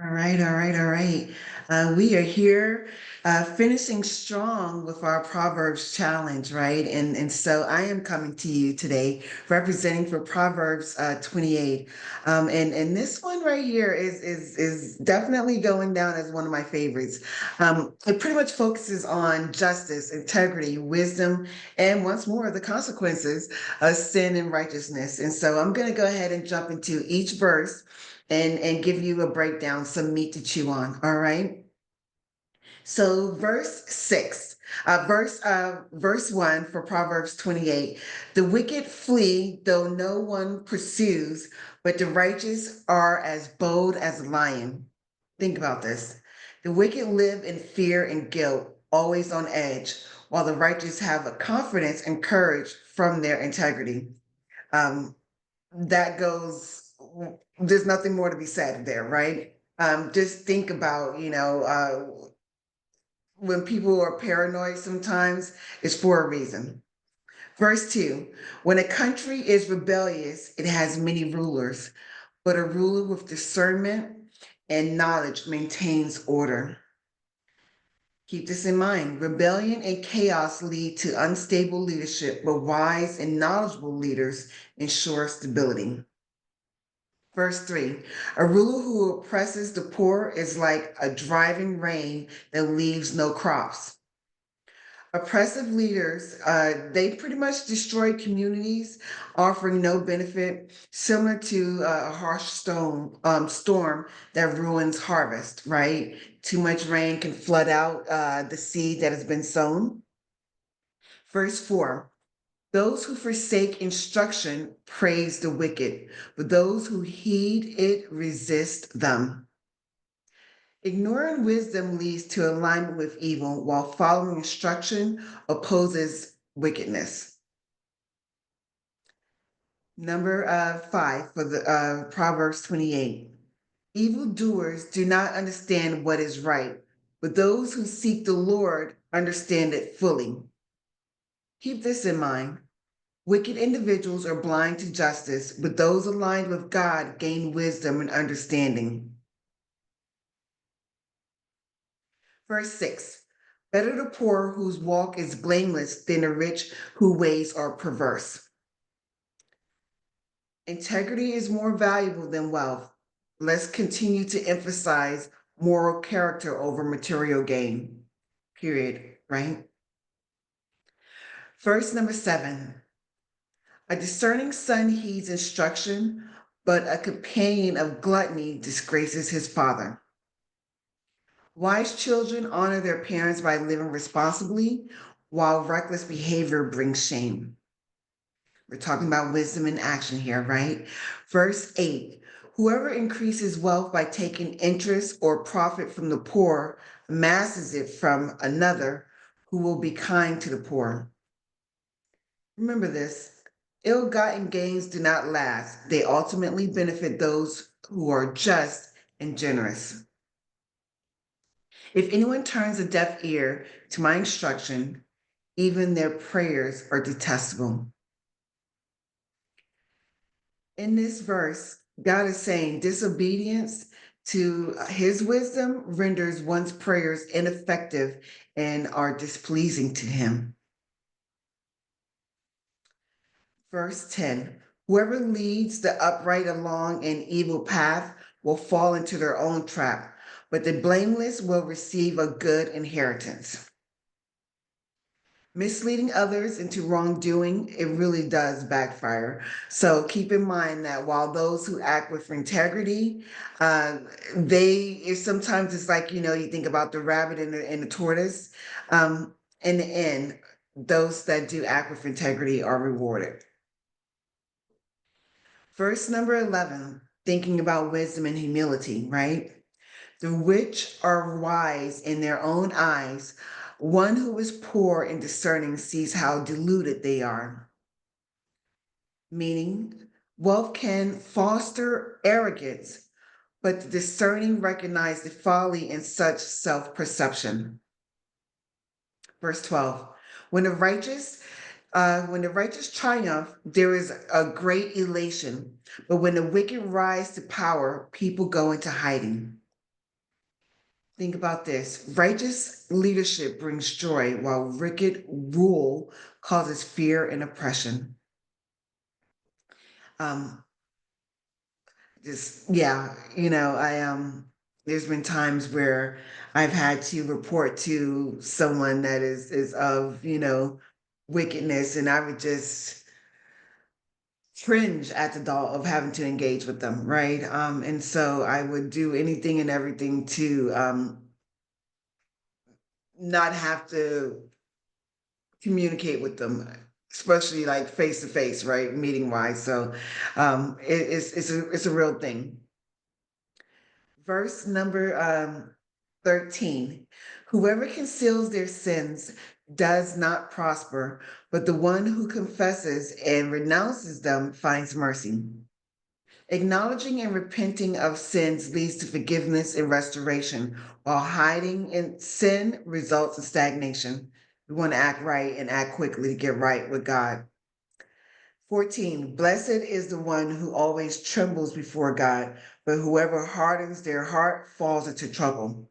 All right, all right, all right. We are here finishing strong with our Proverbs challenge, right? And so I am coming to you today representing for Proverbs 28. And this one right here is definitely going down as one of my favorites. It pretty much focuses on justice, integrity, wisdom, and once more the consequences of sin and righteousness. And so I'm going to go ahead and jump into each verse and give you a breakdown, some meat to chew on. All right. So verse 1 for Proverbs 28. The wicked flee, though no one pursues, but the righteous are as bold as a lion. Think about this. The wicked live in fear and guilt, always on edge, while the righteous have a confidence and courage from their integrity. Um, that goes, there's nothing more to be said there, right? Just think about, when people are paranoid sometimes, it's for a reason. Verse 2, when a country is rebellious, it has many rulers, but a ruler with discernment and knowledge maintains order. Keep this in mind. Rebellion and chaos lead to unstable leadership, but wise and knowledgeable leaders ensure stability. Verse 3, a ruler who oppresses the poor is like a driving rain that leaves no crops. Oppressive leaders, they pretty much destroy communities, offering no benefit, similar to a harsh storm that ruins harvest, right? Too much rain can flood out the seed that has been sown. Verse 4, those who forsake instruction praise the wicked, but those who heed it resist them. Ignoring wisdom leads to alignment with evil, while following instruction opposes wickedness. Number 5 for the Proverbs 28. Evildoers do not understand what is right, but those who seek the Lord understand it fully. Keep this in mind. Wicked individuals are blind to justice, but those aligned with God gain wisdom and understanding. Verse 6, better the poor whose walk is blameless than the rich whose ways are perverse. Integrity is more valuable than wealth. Let's continue to emphasize moral character over material gain. Period. Right? Verse number 7, a discerning son heeds instruction, but a companion of gluttony disgraces his father. Wise children honor their parents by living responsibly, while reckless behavior brings shame. We're talking about wisdom in action here, right? Verse 8, whoever increases wealth by taking interest or profit from the poor amasses it from another who will be kind to the poor. Remember this, ill-gotten gains do not last. They ultimately benefit those who are just and generous. If anyone turns a deaf ear to my instruction, even their prayers are detestable. In this verse, God is saying disobedience to his wisdom renders one's prayers ineffective and are displeasing to him. Verse 10, whoever leads the upright along an evil path will fall into their own trap, but the blameless will receive a good inheritance. Misleading others into wrongdoing, it really does backfire. So keep in mind that while those who act with integrity, sometimes it's like, you think about the rabbit and the tortoise. In the end, those that do act with integrity are rewarded. Verse number 11, thinking about wisdom and humility, right? The rich are wise in their own eyes. One who is poor and discerning sees how deluded they are. Meaning, wealth can foster arrogance, but the discerning recognize the folly in such self-perception. Verse 12, when the righteous triumph, there is a great elation. But when the wicked rise to power, people go into hiding. Think about this. Righteous leadership brings joy, while wicked rule causes fear and oppression. Um, just yeah, there's been times where I've had to report to someone that is of, wickedness, and I would just cringe at the thought of having to engage with them, right? And so I would do anything and everything to not have to communicate with them, especially like face to face, right? Meeting wise. So it's a real thing. Verse number 13. Whoever conceals their sins does not prosper, but the one who confesses and renounces them finds mercy. Acknowledging and repenting of sins leads to forgiveness and restoration, while hiding in sin results in stagnation. We want to act right and act quickly to get right with God. 14, blessed is the one who always trembles before God, but whoever hardens their heart falls into trouble.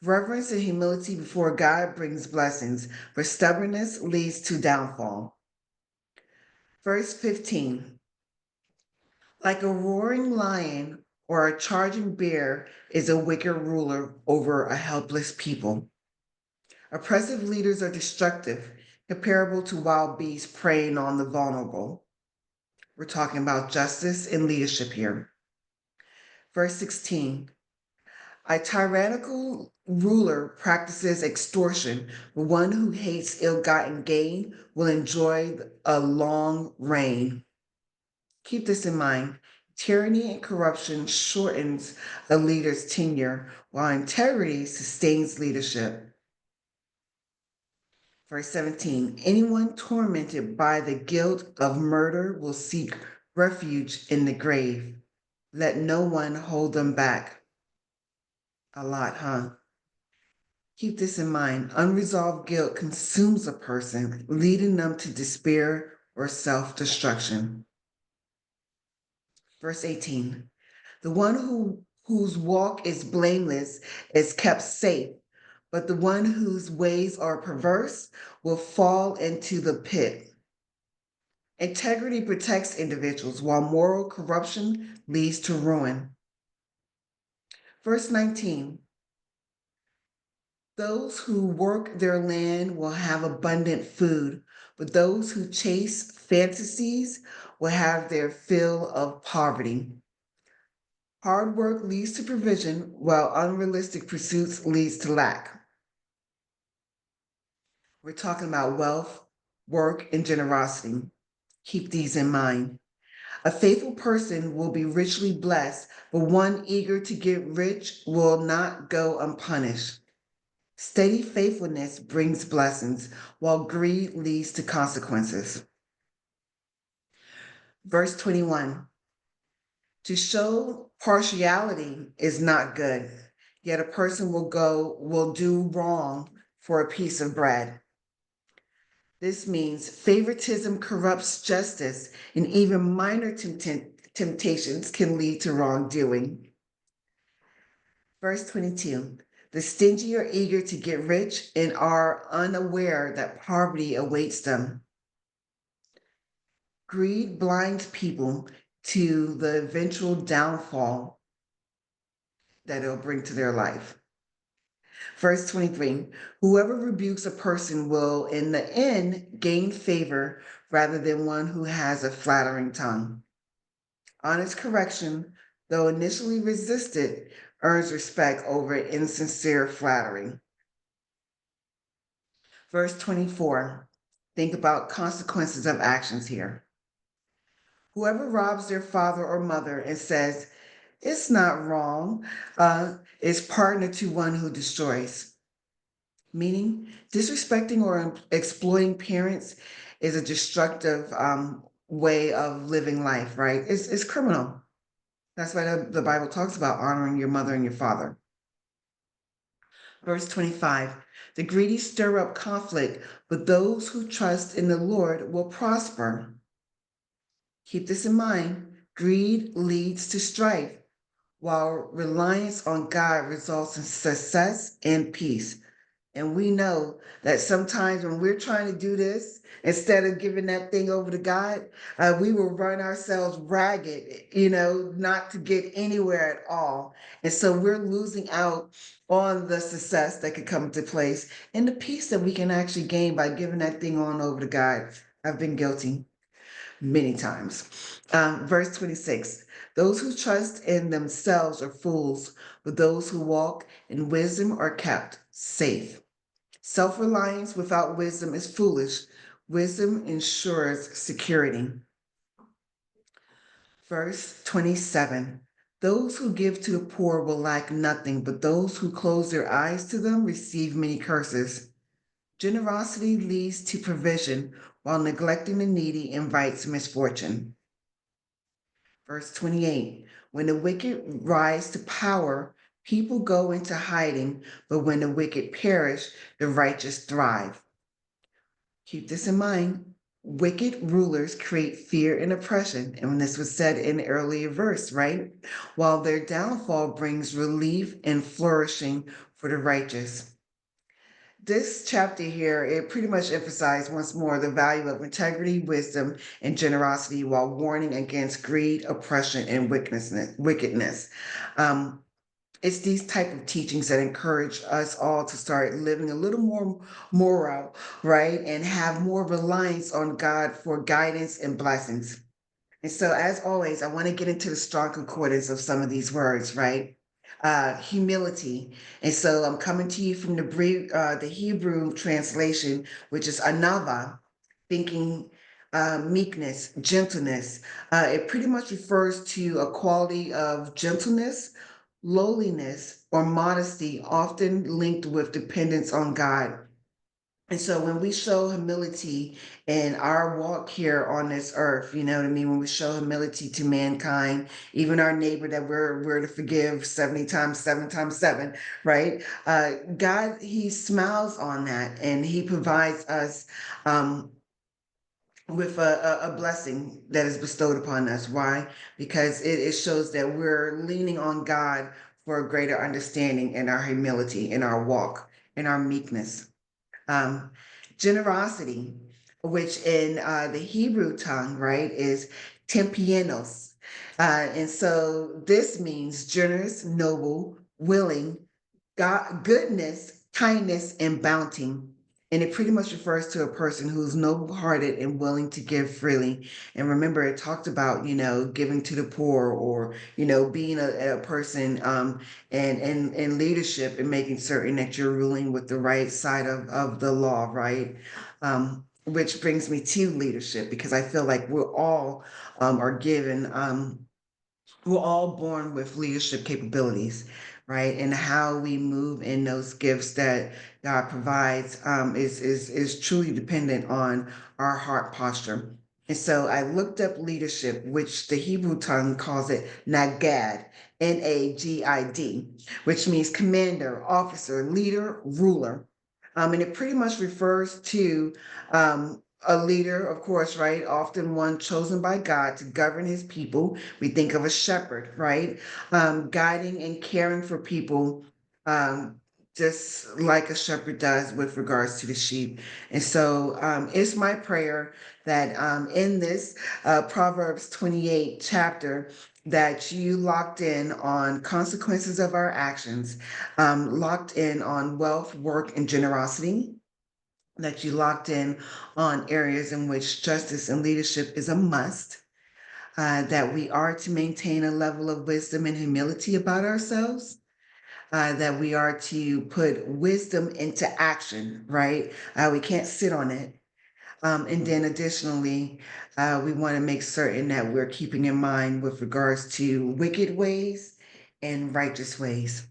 Reverence and humility before God brings blessings, but stubbornness leads to downfall. Verse 15, like a roaring lion or a charging bear is a wicked ruler over a helpless people. Oppressive leaders are destructive, comparable to wild beasts preying on the vulnerable. We're talking about justice and leadership here. Verse 16, a tyrannical ruler practices extortion, but one who hates ill gotten gain will enjoy a long reign. Keep this in mind. Tyranny and corruption shortens a leader's tenure, while integrity sustains leadership. Verse 17, anyone tormented by the guilt of murder will seek refuge in the grave. Let no one hold them back. A lot, huh? Keep this in mind. Unresolved guilt consumes a person, leading them to despair or self destruction. Verse 18, the one whose walk is blameless is kept safe, but the one whose ways are perverse will fall into the pit. Integrity protects individuals, while moral corruption leads to ruin. Verse 19, those who work their land will have abundant food, but those who chase fantasies will have their fill of poverty. Hard work leads to provision, while unrealistic pursuits leads to lack. We're talking about wealth, work, and generosity. Keep these in mind. A faithful person will be richly blessed, but one eager to get rich will not go unpunished. Steady faithfulness brings blessings, while greed leads to consequences. Verse 21, to show partiality is not good, yet a person will do wrong for a piece of bread. This means favoritism corrupts justice, and even minor temptations can lead to wrongdoing. Verse 22, the stingy are eager to get rich and are unaware that poverty awaits them. Greed blinds people to the eventual downfall that it'll bring to their life. Verse 23, whoever rebukes a person will in the end gain favor rather than one who has a flattering tongue. Honest correction, though initially resisted, earns respect over insincere flattery. Verse 24, think about consequences of actions here. Whoever robs their father or mother and says, it's not wrong, is partner to one who destroys. Meaning, disrespecting or exploiting parents is a destructive way of living life, right? It's criminal. That's why the Bible talks about honoring your mother and your father. Verse 25, the greedy stir up conflict, but those who trust in the Lord will prosper. Keep this in mind. Greed leads to strife, while reliance on God results in success and peace. And we know that sometimes when we're trying to do this, instead of giving that thing over to God, we will run ourselves ragged, not to get anywhere at all. And so we're losing out on the success that could come into place and the peace that we can actually gain by giving that thing on over to God. I've been guilty many times. Verse 26, those who trust in themselves are fools, but those who walk in wisdom are kept safe. Self reliance without wisdom is foolish. Wisdom ensures security. Verse 27, those who give to the poor will lack nothing, but those who close their eyes to them receive many curses. Generosity leads to provision, while neglecting the needy invites misfortune. Verse 28, when the wicked rise to power, people go into hiding, but when the wicked perish, the righteous thrive. Keep this in mind. Wicked rulers create fear and oppression. And when this was said in the earlier verse, right? While their downfall brings relief and flourishing for the righteous. This chapter here, it pretty much emphasized once more the value of integrity, wisdom, and generosity while warning against greed, oppression, and wickedness. Um, it's these type of teachings that encourage us all to start living a little more moral, right? And have more reliance on God for guidance and blessings. And so, as always, I want to get into the strong concordance of some of these words, right? Humility. And so I'm coming to you from the Hebrew translation, which is anava, thinking meekness, gentleness. It pretty much refers to a quality of gentleness, lowliness, or modesty, often linked with dependence on God. And so when we show humility in our walk here on this earth, you know what I mean? When we show humility to mankind, even our neighbor that we're to forgive 70 times, 7 times 7, right? God, he smiles on that and he provides us with a blessing that is bestowed upon us. Why? Because it shows that we're leaning on God for a greater understanding in our humility, in our walk, in our meekness. Um, Generosity, which in the Hebrew tongue, right, is tempienos. And so this means generous, noble, willing, God, goodness, kindness, and bounty. And it pretty much refers to a person who's noble hearted and willing to give freely. And remember, it talked about, giving to the poor or, being a person and leadership and making certain that you're ruling with the right side of the law, right? Which brings me to leadership because I feel like we're all born with leadership capabilities, right? And how we move in those gifts that God provides is truly dependent on our heart posture. And so I looked up leadership, which the Hebrew tongue calls it nagad, Nagid, which means commander, officer, leader, ruler. And it pretty much refers to a leader, of course, right? Often one chosen by God to govern his people. We think of a shepherd, right? Guiding and caring for people, um, just like a shepherd does with regards to the sheep. And so it's my prayer that in this Proverbs 28 chapter, that you locked in on consequences of our actions, locked in on wealth, work, and generosity, that you locked in on areas in which justice and leadership is a must, that we are to maintain a level of wisdom and humility about ourselves, that we are to put wisdom into action, right? We can't sit on it. And then additionally, we want to make certain that we're keeping in mind with regards to wicked ways and righteous ways.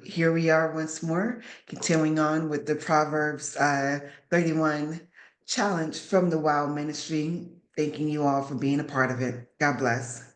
Here we are once more, continuing on with the Proverbs 31 challenge from the Wow Ministry. Thanking you all for being a part of it. God bless.